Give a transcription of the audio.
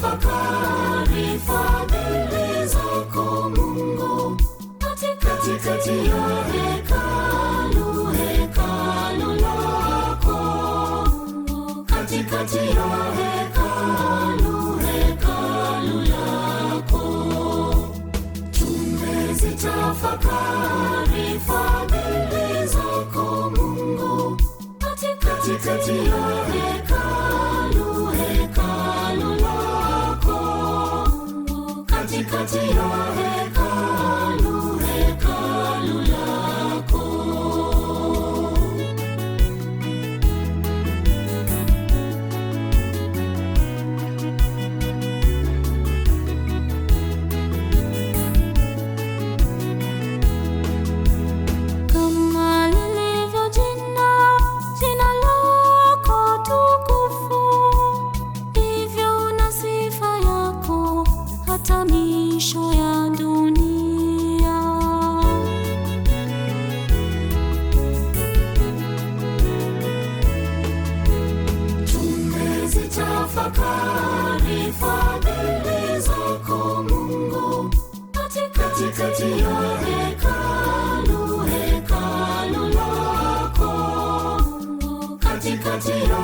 Tafakari fadhili zako Mungu, katikati ya hekalu lako, katikati ya hekalu lako. Tumezitafakari fadhili zako Mungu, katikati ya hekalu lako, katikati ya hekalu lako. Kama lilivyo jina lako tukufu, hivyo na sifa yako hata miisho ya dunia. Tumezitafakari fadhili zako Mungu, katikati ya hekalu lako, katikati ya